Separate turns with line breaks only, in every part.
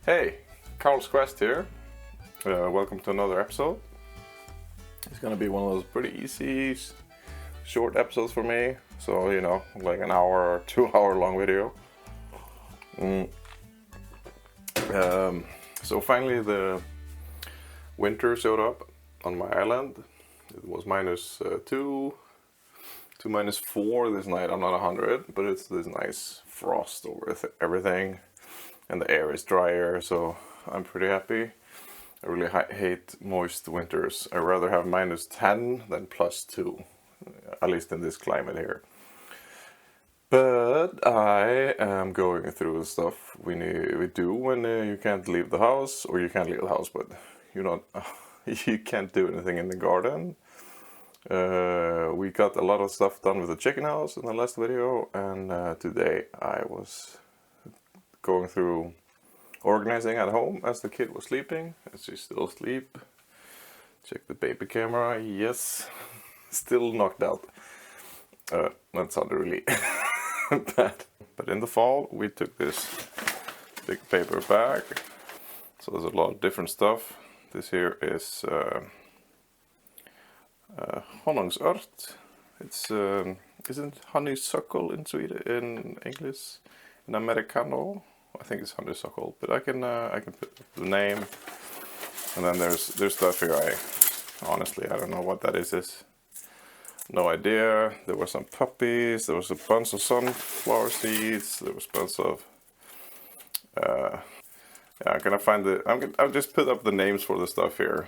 Hey, Karl's Quest here. Welcome to another episode. It's gonna be one of those pretty easy, short episodes for me. So, like an hour or 2 hour long video. So finally the winter showed up on my island. It was -2 to -4 this night. I'm not 100, but it's this nice frost over everything. And the air is drier, so I'm pretty happy. I really hate moist winters. I'd rather have -10 than +2, at least in this climate here. But I am going through the stuff we do when you can't leave the house, or you can't leave the house, but you can't do anything in the garden. We got a lot of stuff done with the chicken house in the last video, and today I was going through organizing at home as the kid was sleeping. As she's still asleep. Check the baby camera. Yes, still knocked out. That sounded really bad. But in the fall we took this big paper bag. So there's a lot of different stuff. This here is honungsört. It's isn't honeysuckle in Sweden, in English, in Americano. I think it's honeysuckle, but I can put the name. And then there's stuff here. Honestly I don't know what that is. No idea. There were some puppies. There was a bunch of sunflower seeds. There was a bunch of yeah, I'm gonna find I'll just put up the names for the stuff here.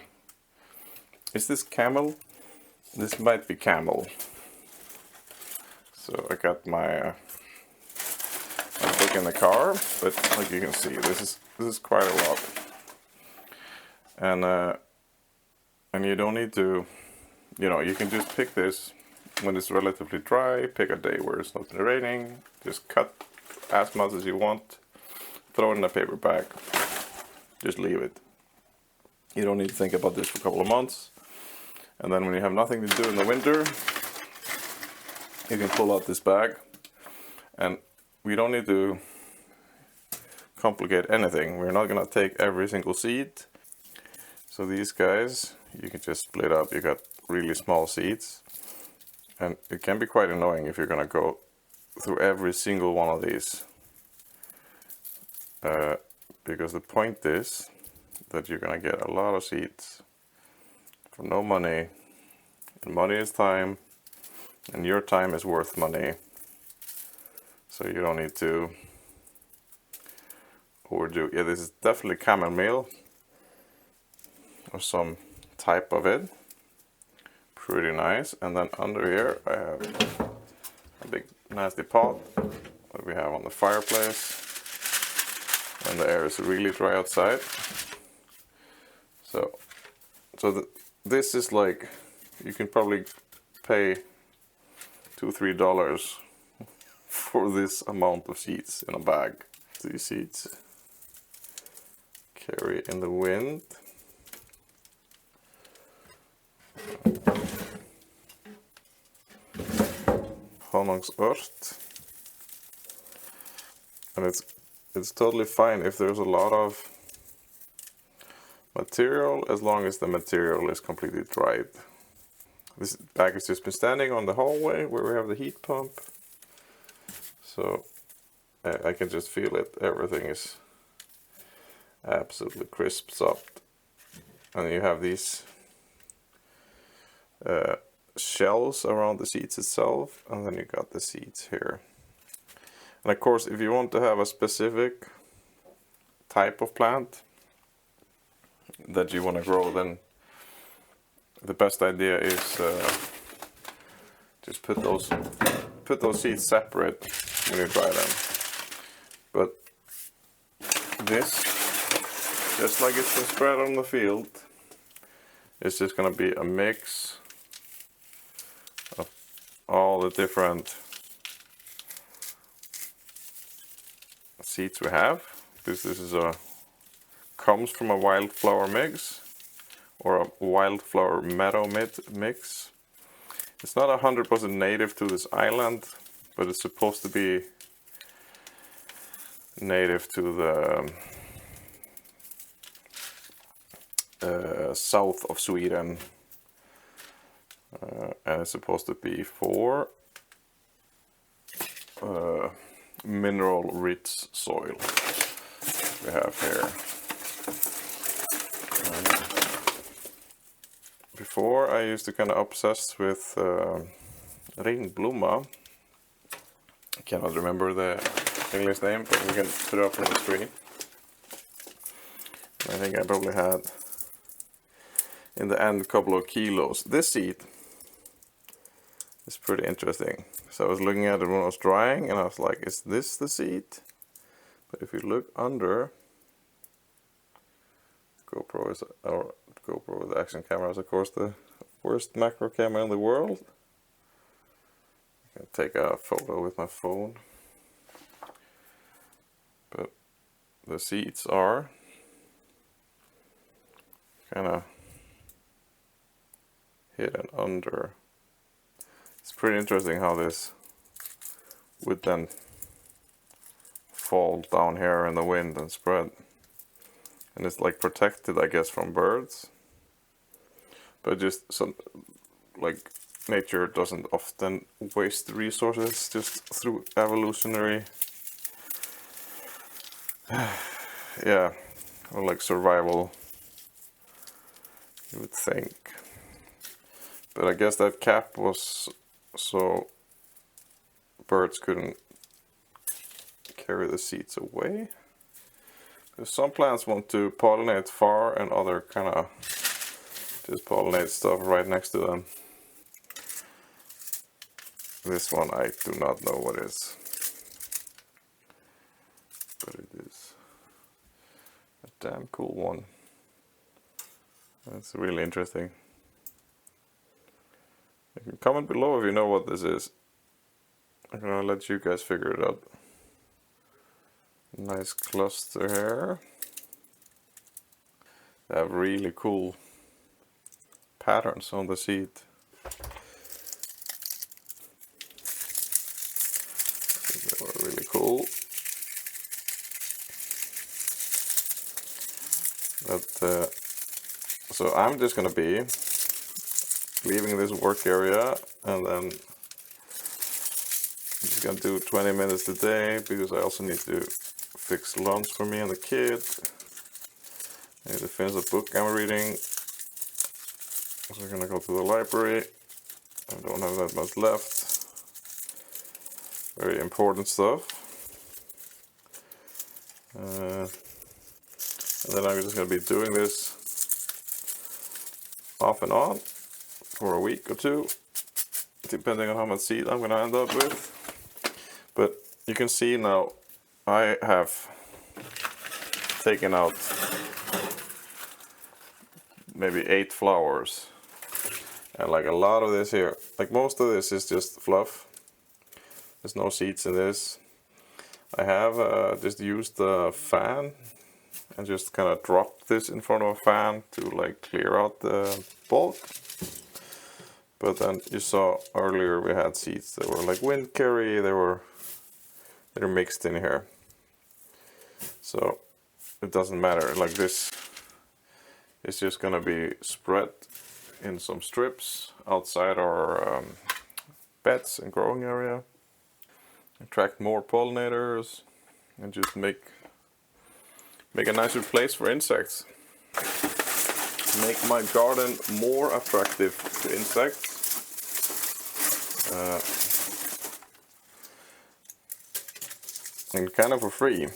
Is this camel? This might be camel. So I got my book in the car, but like you can see, this is quite a lot. And you don't need to, you can just pick this when it's relatively dry. Pick a day where it's not raining. Just cut as much as you want. Throw it in a paper bag. Just leave it. You don't need to think about this for a couple of months. And then when you have nothing to do in the winter, you can pull out this bag. And we don't need to complicate anything. We're not gonna take every single seed. So these guys, you can just split up. You got really small seeds. And it can be quite annoying if you're gonna go through every single one of these. Because the point is that you're gonna get a lot of seeds for no money. And money is time. And your time is worth money. So you don't need to overdo. Yeah, this is definitely chamomile or some type of it. Pretty nice. And then under here I have a big nasty pot that we have on the fireplace. And the air is really dry outside. So this is like, you can probably pay $2-3 for this amount of seeds in a bag. These seeds carry in the wind. Honungsört. And it's totally fine if there's a lot of material, as long as the material is completely dried. This bag has just been standing on the hallway where we have the heat pump. So I can just feel it. Everything is absolutely crisp, soft. And you have these shells around the seeds itself. And then you got the seeds here. And of course, if you want to have a specific type of plant that you want to grow, then the best idea is just put those seeds separate when you dry them. But this, just like it's been spread on the field, it's just going to be a mix of all the different seeds we have. This is comes from a wildflower mix or a wildflower meadow mix. It's not 100% native to this island, but it's supposed to be native to south of Sweden, and it's supposed to be for mineral rich soil we have here. Before I used to kind of obsess with Ringblomma. I cannot remember the English name, but we can put it up on the screen. I think I probably had in the end a couple of kilos. This seed is pretty interesting. So I was looking at it when I was drying and I was like, is this the seed? But if you look under, GoPro with action camera is of course the worst macro camera in the world. I can take a photo with my phone. But the seeds are kind of hidden under. It's pretty interesting how this would then fall down here in the wind and spread. And it's like protected, I guess, from birds. But just some, like, nature doesn't often waste resources just through evolutionary, yeah, or like survival, you would think. But I guess that cap was so birds couldn't carry the seeds away. Because some plants want to pollinate far and other kind of just pollinate stuff right next to them. This one I do not know what is. But it is a damn cool one. That's really interesting. You can comment below if you know what this is. I'm gonna let you guys figure it out. Nice cluster here. They have really cool patterns on the seed. They were really cool. But so I'm just gonna be leaving this work area and then I'm just gonna do 20 minutes a day because I also need to fix lunch for me and the kid. I need to finish the book I'm reading. So we're gonna go to the library. I don't have that much left. Very important stuff. And then I'm just gonna be doing this off and on for a week or two, depending on how much seed I'm gonna end up with. But you can see now I have taken out maybe 8 flowers, and like a lot of this here, like most of this is just fluff. There's no seeds in this. I have just used the fan and just kind of dropped this in front of a fan to like clear out the bulk. But then you saw earlier we had seeds that were like wind curry, they're mixed in here. So it doesn't matter, like this is just gonna be spread in some strips outside our beds and growing area. Attract more pollinators and just make a nicer place for insects. Make my garden more attractive to insects. And kind of for free.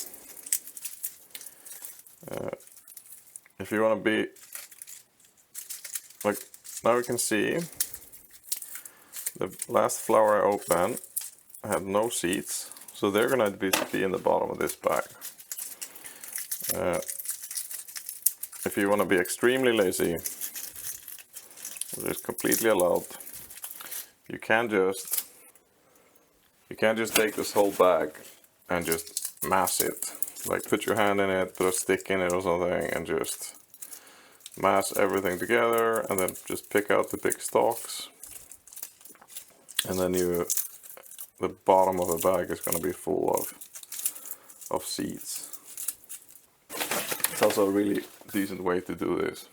If you want to be like, now you can see the last flower I opened had no seeds, so they're gonna be in the bottom of this bag. If you want to be extremely lazy, which is completely allowed, you can just take this whole bag and just mass it. Like put your hand in it, put a stick in it or something, and just mass everything together, and then just pick out the big stalks. And then the bottom of the bag is going to be full of seeds. It's also a really decent way to do this.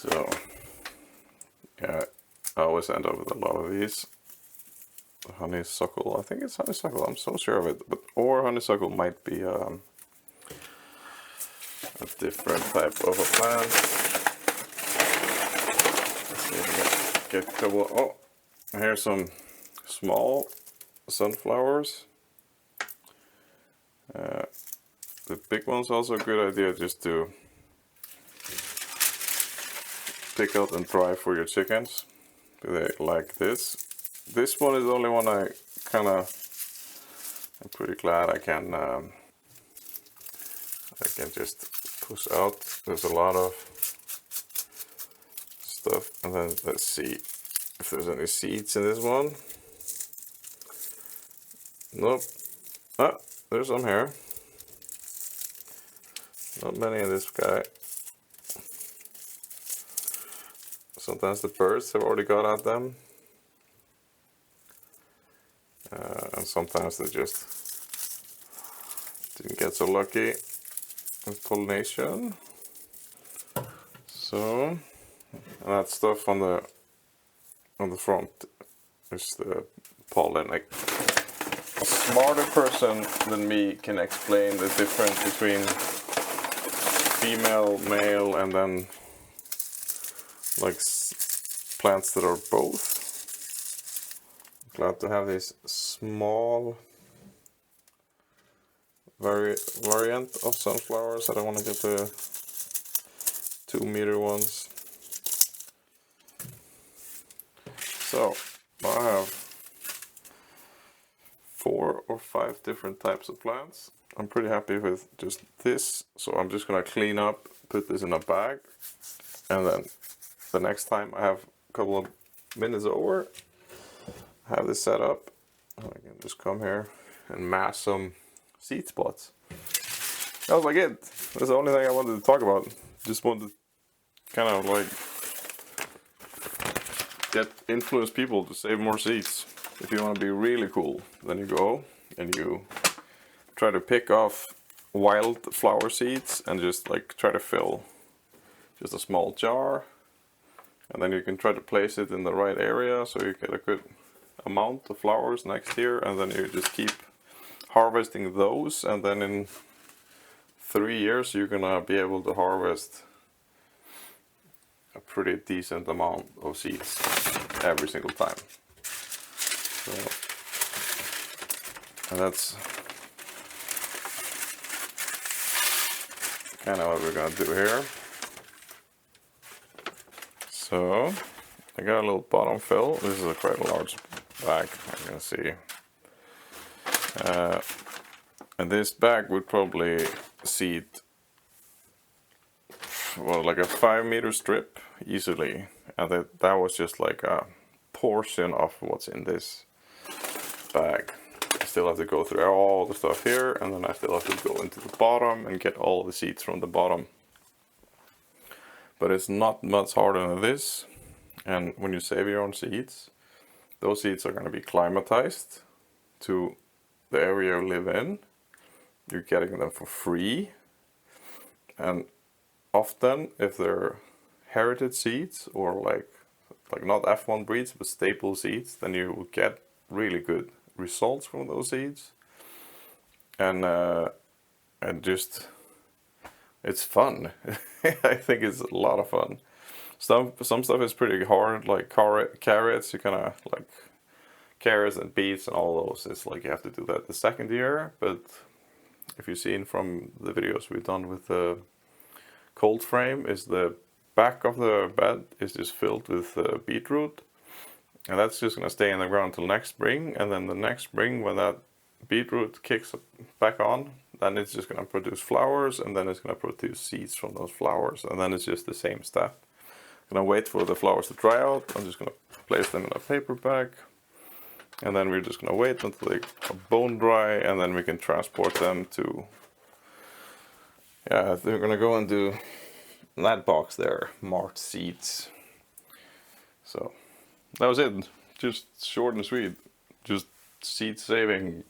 So yeah, I always end up with a lot of these. Honeysuckle, I think it's honeysuckle, I'm so sure of it, but or honeysuckle might be a different type of a plant. Let's see if we get a couple. Oh, here's some small sunflowers. The big one's also a good idea just to pick out and dry for your chickens. They like this. This one is the only one I'm pretty glad I can just push out. There's a lot of stuff, and then let's see if there's any seeds in this one. Nope. Ah, there's some here. Not many in this guy. Sometimes the birds have already got at them. And sometimes they just didn't get so lucky with pollination. So, and that stuff on the front is the pollen. Like, a smarter person than me can explain the difference between female, male, and then like plants that are both. Glad to have this small variant of sunflowers. I don't want to get the 2-meter ones. So I have 4 or 5 different types of plants. I'm pretty happy with just this, so I'm just gonna clean up, put this in a bag, and then the next time I have a couple of minutes over, have this set up, I can just come here and mass some seed spots. That was like it. That's the only thing I wanted to talk about. Just wanted to kind of like influence people to save more seeds. If you want to be really cool, then you go and you try to pick off wild flower seeds and just like try to fill just a small jar, and then you can try to place it in the right area so you get a good amount of flowers next year, and then you just keep harvesting those, and then in 3 years you're gonna be able to harvest a pretty decent amount of seeds every single time. So, and that's kind of what we're gonna do here. So I got a little bottom fill. This is a quite large bag, you can see. And this bag would probably seed, well, like a 5-meter strip easily. And that was just like a portion of what's in this bag. I still have to go through all the stuff here, and then I still have to go into the bottom and get all the seeds from the bottom. But it's not much harder than this. And when you save your own seeds, those seeds are going to be climatized to the area you live in. You're getting them for free. And often, if they're heritage seeds or like not F1 breeds but staple seeds, then you will get really good results from those seeds. And just it's fun. I think it's a lot of fun. Some stuff is pretty hard, like carrots. You kind of like carrots and beets and all those. It's like you have to do that the second year. But if you've seen from the videos we've done with the cold frame, is the back of the bed is just filled with beetroot, and that's just gonna stay in the ground till next spring. And then the next spring, when that beetroot kicks back on, then it's just gonna produce flowers, and then it's gonna produce seeds from those flowers, and then it's just the same step. I'm gonna wait for the flowers to dry out. I'm just gonna place them in a paper bag, and then we're just gonna wait until they are bone dry, and then we can transport them to, yeah, they're gonna go into that box there, marked seeds. So that was it. Just short and sweet. Just seed saving.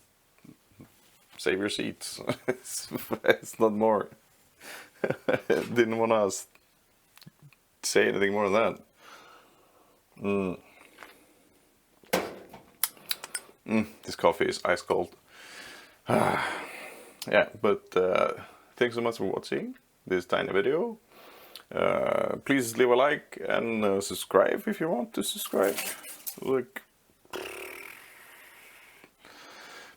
Save your seeds. It's not more. Didn't want to say anything more than that. This coffee is ice cold. Yeah, but thanks so much for watching this tiny video. Please leave a like and subscribe if you want to subscribe. Like,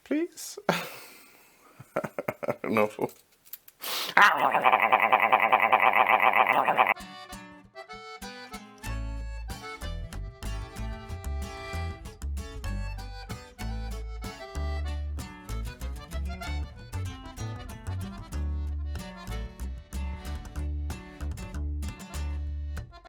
please. I don't know.